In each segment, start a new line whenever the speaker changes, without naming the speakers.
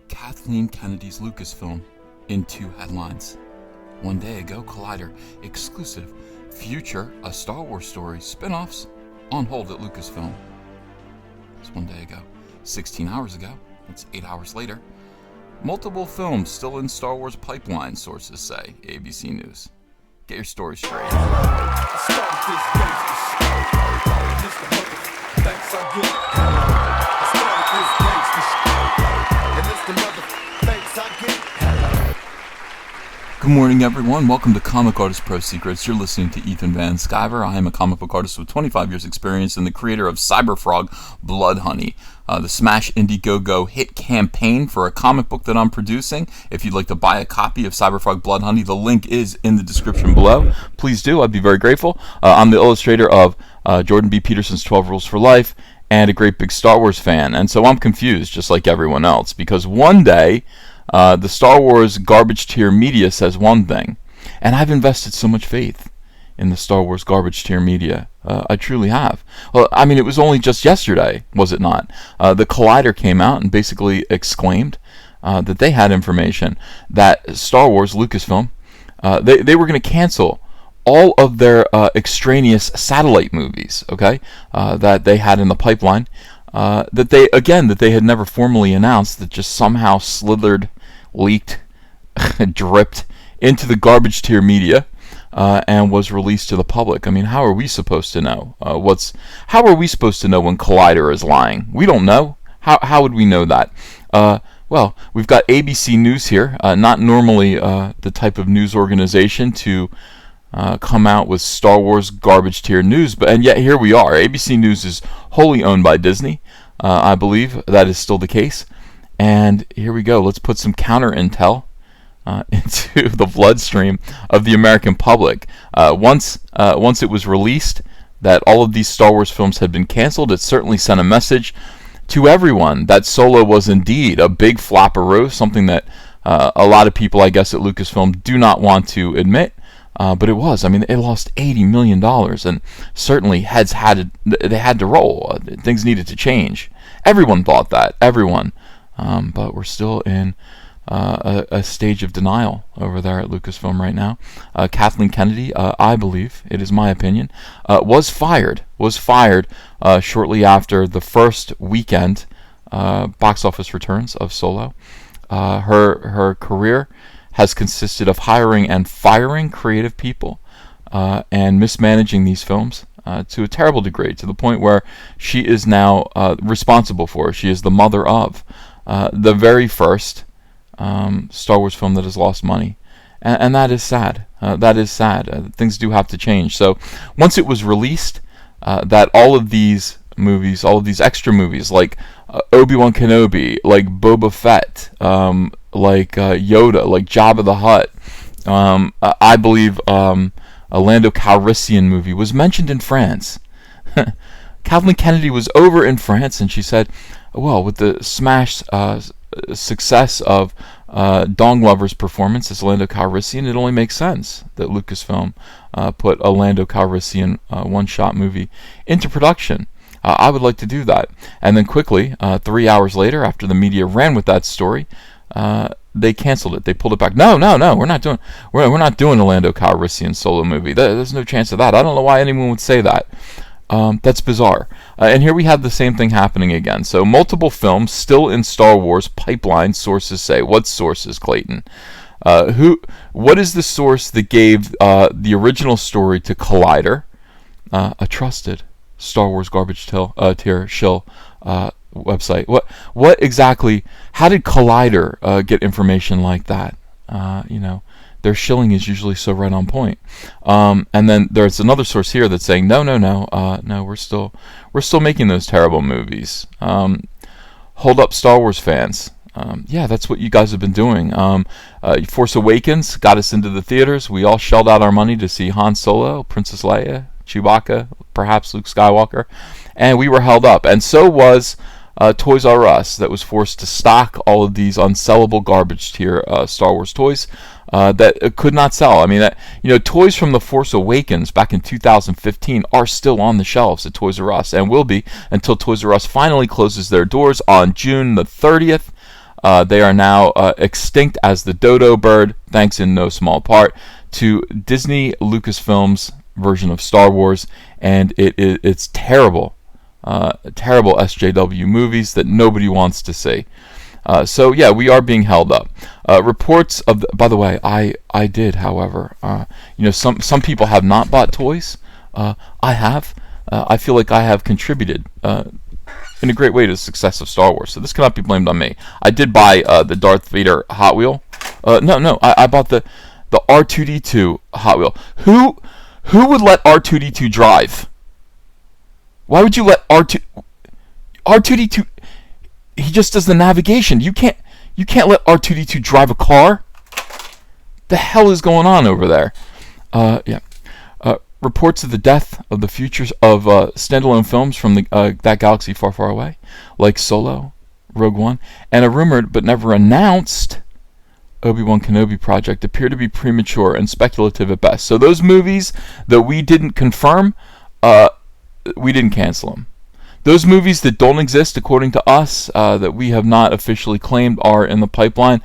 Kathleen Kennedy's Lucasfilm in 2 headlines. One day ago, Collider exclusive future A Star Wars Story spin-offs on hold at Lucasfilm. That's 1 day ago. 16 hours ago, that's 8 hours later, multiple films still in Star Wars pipeline, sources say, ABC News. Get your story straight. Good morning, everyone. Welcome to Comic Artist Pro Secrets. You're listening to Ethan Van Sciver. I am a comic book artist with 25 years experience and the creator of Cyberfrog Blood Honey, the Smash Indiegogo hit campaign for a comic book that I'm producing. If you'd like to buy a copy of Cyberfrog Blood Honey, the link is in the description below. Please do. I'd be very grateful. I'm the illustrator of Jordan B. Peterson's 12 Rules for Life and a great big Star Wars fan. And so I'm confused, just like everyone else, because one day the Star Wars garbage tier media says one thing, and I've invested so much faith in the Star Wars garbage tier media. I truly have. Well, I mean, it was only just yesterday, was it not? The Collider came out and basically exclaimed that they had information that Star Wars, Lucasfilm, they were going to cancel all of their extraneous satellite movies, okay, that they had in the pipeline, that they had never formally announced, that just somehow slithered, leaked, dripped into the garbage tier media, and was released to the public. I mean, how are we supposed to know? How are we supposed to know when Collider is lying? We don't know. How would we know that? Well, we've got ABC News here, not normally the type of news organization to come out with Star Wars garbage tier news, and yet here we are. ABC News is wholly owned by Disney. I believe that is still the case. And here we go. Let's put some counter intel into the bloodstream of the American public. Once it was released that all of these Star Wars films had been canceled, it certainly sent a message to everyone that Solo was indeed a big flopperoo, something that a lot of people, I guess, at Lucasfilm do not want to admit. But it was. I mean, it lost $80 million, and certainly they had to roll. Things needed to change. Everyone thought that. Everyone. But we're still in a stage of denial over there at Lucasfilm right now. Kathleen Kennedy, I believe, it is my opinion, was fired shortly after the first weekend box office returns of Solo. Her career has consisted of hiring and firing creative people and mismanaging these films to a terrible degree, to the point where she is now responsible for, she is the mother of the very first Star Wars film that has lost money. And that is sad. That is sad. Things do have to change. So once it was released that all of these movies, all of these extra movies, like Obi-Wan Kenobi, like Boba Fett, like Yoda, like Jabba the Hutt, I believe a Lando Calrissian movie was mentioned in France. Kathleen Kennedy was over in France, and she said, well, with the smash success of Dong Lover's performance as Lando Calrissian, it only makes sense that Lucasfilm put a Lando Calrissian one-shot movie into production. I would like to do that. And then quickly, 3 hours later, after the media ran with that story, they canceled it. They pulled it back. No, we're not doing a Lando Calrissian Solo movie. There's no chance of that. I don't know why anyone would say that. That's bizarre. And here we have the same thing happening again. So multiple films still in Star Wars pipeline, sources say. What sources, Clayton? What is the source that gave the original story to Collider, a trusted Star Wars garbage tier shill website? What exactly? How did Collider get information like that? Their shilling is usually so right on point. And then there's another source here that's saying no, we're still making those terrible movies. Hold up, Star Wars fans. Yeah, that's what you guys have been doing. Force Awakens got us into the theaters. We all shelled out our money to see Han Solo, Princess Leia, Chewbacca, perhaps Luke Skywalker, and we were held up. And so was Toys R Us, that was forced to stock all of these unsellable garbage tier Star Wars toys that could not sell. I mean, toys from The Force Awakens back in 2015 are still on the shelves at Toys R Us, and will be until Toys R Us finally closes their doors on June the 30th. They are now extinct as the dodo bird, thanks in no small part to Disney Lucasfilm's version of Star Wars, and it's terrible, terrible SJW movies that nobody wants to see. So yeah, we are being held up. Reports of by the way, I did, however, some people have not bought toys. I have. I feel like I have contributed in a great way to the success of Star Wars. So this cannot be blamed on me. I did buy the Darth Vader Hot Wheel. I bought the R2D2 Hot Wheel. Who would let R2D2 drive? Why would you let R2D2? He just does the navigation. You can't let R2D2 drive a car. The hell is going on over there? Reports of the death of the futures of standalone films from that galaxy far, far away, like Solo, Rogue One, and a rumored but never announced Obi-Wan Kenobi project appear to be premature and speculative at best. So those movies that we didn't confirm, we didn't cancel them. Those movies that don't exist, according to us, that we have not officially claimed are in the pipeline.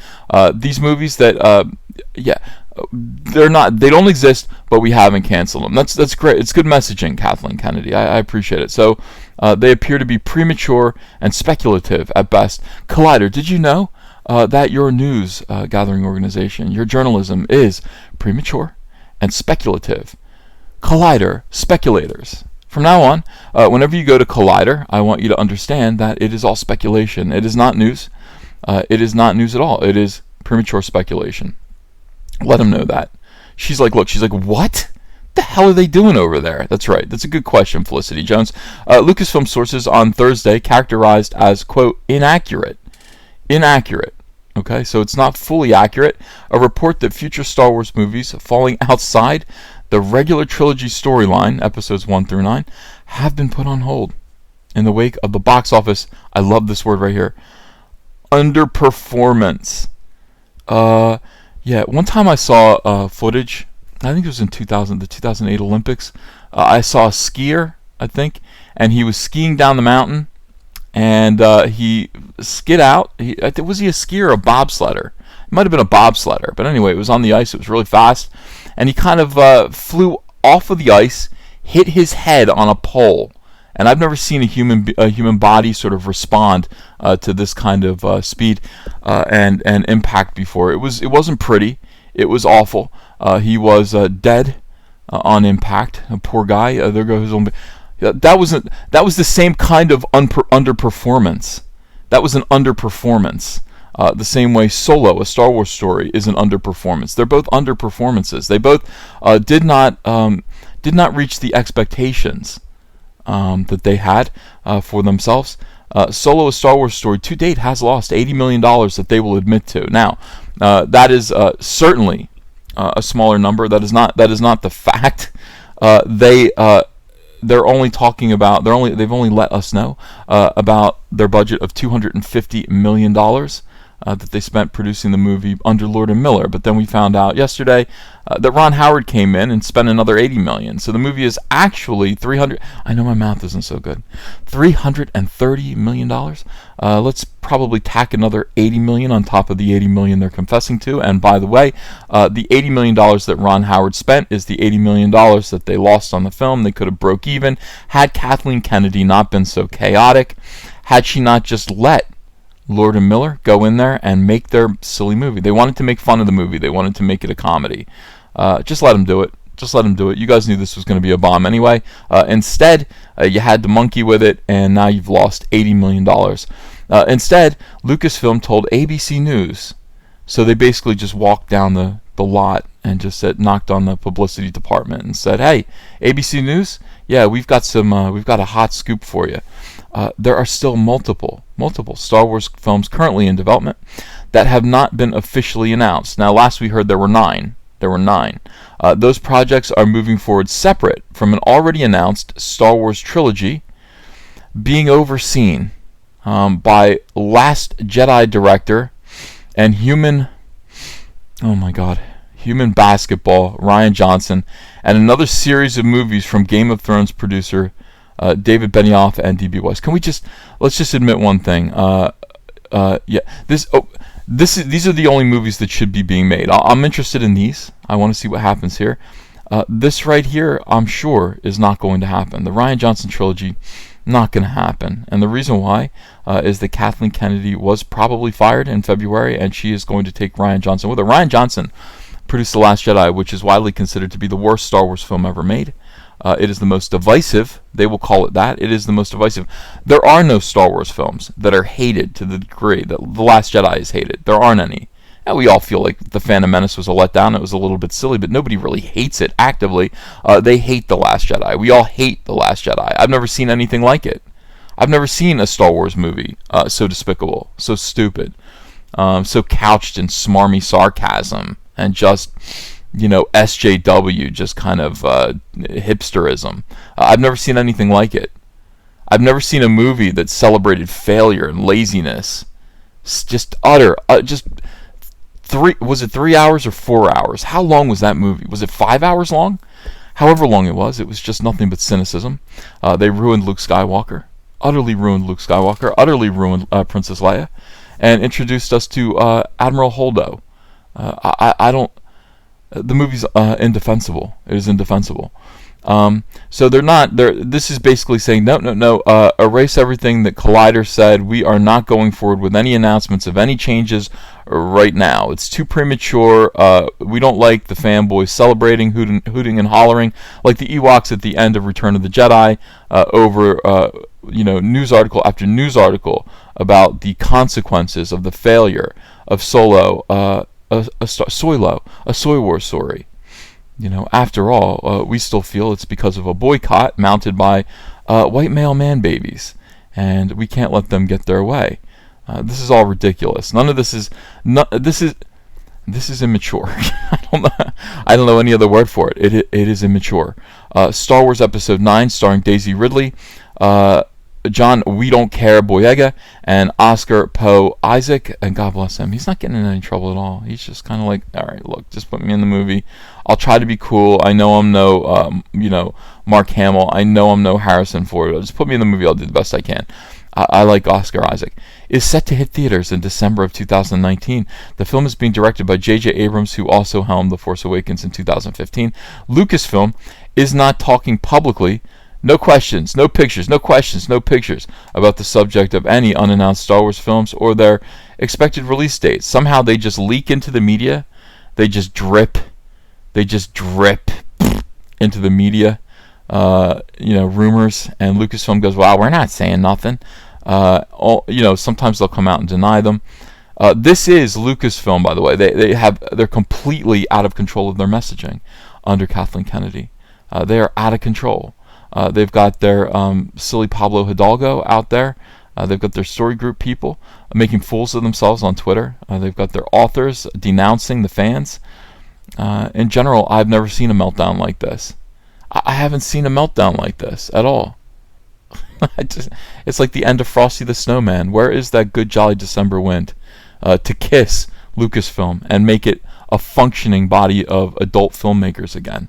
These movies that, they don't exist, but we haven't canceled them. That's great. It's good messaging, Kathleen Kennedy. I appreciate it. So they appear to be premature and speculative at best. Collider, did you know that your news gathering organization, your journalism, is premature and speculative? Collider, speculators. From now on, whenever you go to Collider, I want you to understand that it is all speculation. It is not news. It is not news at all. It is premature speculation. Let them know that. She's like, what? The hell are they doing over there? That's right. That's a good question, Felicity Jones. Lucasfilm sources on Thursday characterized as, quote, inaccurate. Inaccurate. Okay, so it's not fully accurate. A report that future Star Wars movies falling outside the regular trilogy storyline, episodes 1 through 9, have been put on hold in the wake of the box office. I love this word right here. Underperformance. One time I saw footage, I think it was in the 2008 Olympics. I saw a skier, I think, and he was skiing down the mountain, and he skid out. Was he a skier or a bobsledder? It might have been a bobsledder, but anyway, it was on the ice. It was really fast, and he kind of flew off of the ice, hit his head on a pole. And I've never seen a human body sort of respond to this kind of speed and impact before. It wasn't pretty. It was awful. He was dead on impact. A poor guy. There goes his own. That was the same kind of underperformance. That was an underperformance. The same way Solo, a Star Wars story, is an underperformance. They're both underperformances. They both did not reach the expectations that they had for themselves. Solo, a Star Wars story, to date has lost $80 million that they will admit to. Now, that is certainly a smaller number. That is not the fact. They're only talking about they've only let us know about their budget of $250 million that they spent producing the movie under Lord and Miller. But then we found out yesterday that Ron Howard came in and spent another $80 million. So the movie is actually I know my math isn't so good. $330 million. Let's probably tack another $80 million on top of the $80 million they're confessing to. And by the way, the $80 million that Ron Howard spent is the $80 million that they lost on the film. They could have broke even had Kathleen Kennedy not been so chaotic. Had she not just let Lord and Miller go in there and make their silly movie. They wanted to make fun of the movie. They wanted to make it a comedy. Just let them do it. Just let them do it. You guys knew this was going to be a bomb anyway. Instead, you had to monkey with it, and now you've lost $80 million. Instead, Lucasfilm told ABC News. So they basically just walked down the lot and just knocked on the publicity department and said, "Hey, ABC News, yeah, we've got a hot scoop for you. There are still multiple Star Wars films currently in development that have not been officially announced." Now, last we heard there were 9. Those projects are moving forward separate from an already announced Star Wars trilogy being overseen by Last Jedi director and human basketball Rian Johnson, and another series of movies from Game of Thrones producer David Benioff and D.B. Weiss. Let's just admit one thing. Yeah, these are the only movies that should be being made. I'm interested in these. I want to see what happens here. This right here, I'm sure, is not going to happen. The Rian Johnson trilogy, not going to happen. And the reason why is that Kathleen Kennedy was probably fired in February, and she is going to take Rian Johnson with her. Rian Johnson produced The Last Jedi, which is widely considered to be the worst Star Wars film ever made. It is the most divisive. They will call it that. It is the most divisive. There are no Star Wars films that are hated to the degree that The Last Jedi is hated. There aren't any. And we all feel like The Phantom Menace was a letdown. It was a little bit silly, but nobody really hates it actively. They hate The Last Jedi. We all hate The Last Jedi. I've never seen anything like it. I've never seen a Star Wars movie so despicable, so stupid, so couched in smarmy sarcasm and just, SJW, just kind of hipsterism. I've never seen anything like it. I've never seen a movie that celebrated failure and laziness. Just utter, was it 3 hours or 4 hours? How long was that movie? Was it 5 hours long? However long it was just nothing but cynicism. They ruined Luke Skywalker. Utterly ruined Luke Skywalker. Utterly ruined Princess Leia. And introduced us to Admiral Holdo. I don't... The movie's indefensible. It is indefensible. So they're not. This is basically saying no. Erase everything that Collider said. We are not going forward with any announcements of any changes right now. It's too premature. We don't like the fanboys celebrating, hooting and hollering like the Ewoks at the end of Return of the Jedi over news article after news article about the consequences of the failure of Solo. A Soy Wars story. After all, we still feel it's because of a boycott mounted by white male man babies, and we can't let them get their way. This is all ridiculous. None of this is. This is immature. I don't know any other word for it. It is immature. Star Wars Episode 9, starring Daisy Ridley, John We Don't Care Boyega, and Oscar Poe Isaac, and God bless him. He's not getting in any trouble at all. He's just kind of like, all right, look, just put me in the movie. I'll try to be cool. I know I'm no, Mark Hamill. I know I'm no Harrison Ford. Just put me in the movie. I'll do the best I can. I like Oscar Isaac. Is set to hit theaters in December of 2019. The film is being directed by J.J. Abrams, who also helmed The Force Awakens in 2015. Lucasfilm is not talking publicly. No questions, no pictures, no questions, no pictures about the subject of any unannounced Star Wars films or their expected release dates. Somehow they just leak into the media. They just drip into the media, rumors, and Lucasfilm goes, "Wow, we're not saying nothing." Sometimes they'll come out and deny them. This is Lucasfilm, by the way. They're completely out of control of their messaging under Kathleen Kennedy. They are out of control. They've got their silly Pablo Hidalgo out there. They've got their story group people making fools of themselves on Twitter. They've got their authors denouncing the fans. In general, I've never seen a meltdown like this. I haven't seen a meltdown like this at all. It's like the end of Frosty the Snowman. Where is that good jolly December wind to kiss Lucasfilm and make it a functioning body of adult filmmakers again?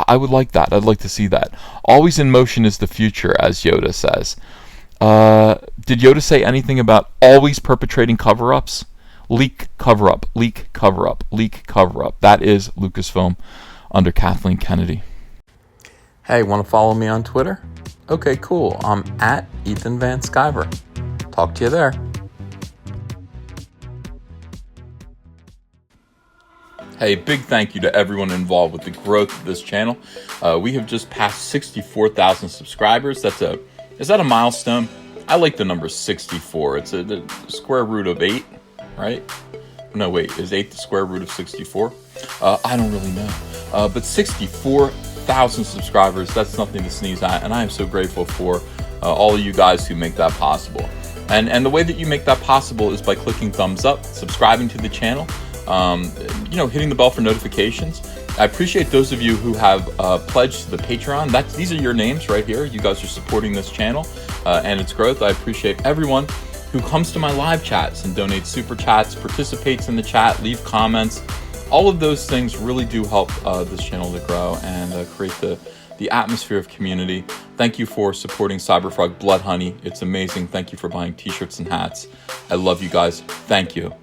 I would like that. I'd like to see that. Always in motion is the future, as Yoda says. Did Yoda say anything about always perpetrating cover-ups? Leak, cover-up, leak, cover-up, leak, cover-up. That is Lucasfilm under Kathleen Kennedy. Hey, want to follow me on Twitter? Okay, cool. I'm at Ethan Van Sciver. Talk to you there. Hey, big thank you to everyone involved with the growth of this channel. We have just passed 64,000 subscribers. Is that a milestone? I like the number 64. It's the square root of 8, right? No, wait, is 8 the square root of 64? I don't really know. But 64,000 subscribers, that's nothing to sneeze at, and I am so grateful for all of you guys who make that possible. And the way that you make that possible is by clicking thumbs up, subscribing to the channel, hitting the bell for notifications. I appreciate those of you who have pledged to the Patreon. These are your names right here. You guys are supporting this channel and its growth. I appreciate everyone who comes to my live chats and donates super chats, participates in the chat, leave comments. All of those things really do help this channel to grow and create the atmosphere of community. Thank you for supporting Cyberfrog Blood Honey. It's amazing. Thank you for buying t-shirts and hats. I love you guys. Thank you.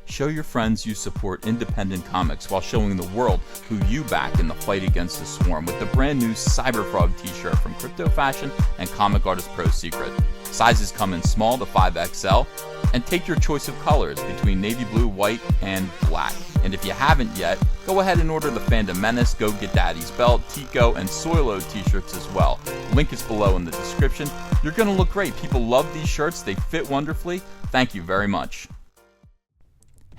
Show your friends you support independent comics while showing the world who you back in the fight against the swarm with the brand new Cyberfrog t-shirt from Crypto Fashion and Comic Artist Pro Secret. Sizes come in small to 5XL, and take your choice of colors between navy blue, white, and black. And if you haven't yet, go ahead and order the Fandom Menace, Go Get Daddy's Belt, Tico, and Soilo t-shirts as well. Link is below in the description. You're gonna look great. People love these shirts. They fit wonderfully. Thank you very much.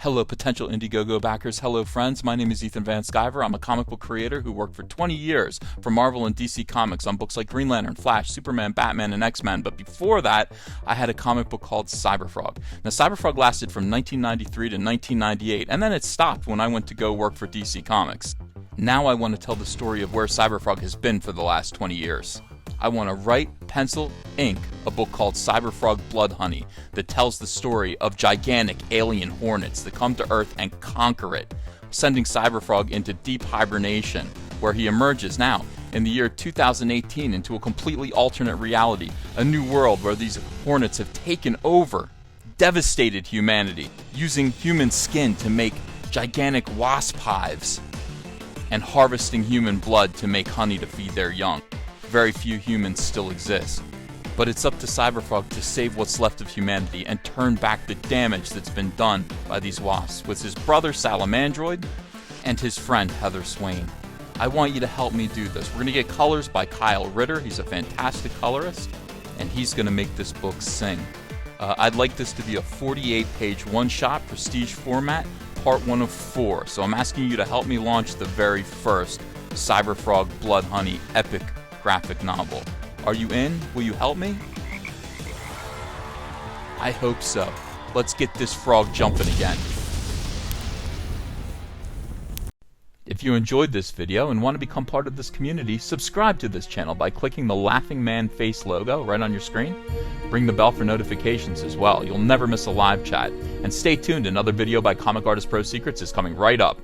Hello potential Indiegogo backers, hello friends, my name is Ethan Van Sciver. I'm a comic book creator who worked for 20 years for Marvel and DC Comics on books like Green Lantern, Flash, Superman, Batman, and X-Men, but before that, I had a comic book called Cyberfrog. Now Cyberfrog lasted from 1993 to 1998, and then it stopped when I went to go work for DC Comics. Now I want to tell the story of where Cyberfrog has been for the last 20 years. I want to write, pencil, ink a book called Cyberfrog Blood Honey that tells the story of gigantic alien hornets that come to Earth and conquer it, sending Cyberfrog into deep hibernation, where he emerges now in the year 2018 into a completely alternate reality, a new world where these hornets have taken over, devastated humanity, using human skin to make gigantic wasp hives, and harvesting human blood to make honey to feed their young. Very few humans still exist. But it's up to Cyberfrog to save what's left of humanity and turn back the damage that's been done by these wasps with his brother Salamandroid and his friend Heather Swain. I want you to help me do this. We're going to get colors by Kyle Ritter. He's a fantastic colorist, and he's going to make this book sing. I'd like this to be a 48-page one-shot prestige format, part 1 of 4. So I'm asking you to help me launch the very first Cyberfrog Blood Honey epic graphic novel. Are you in? Will you help me? I hope so. Let's get this frog jumping again. If you enjoyed this video and want to become part of this community, subscribe to this channel by clicking the laughing man face logo right on your screen. Ring the bell for notifications as well. You'll never miss a live chat. And stay tuned, another video by Comic Artist Pro Secrets is coming right up.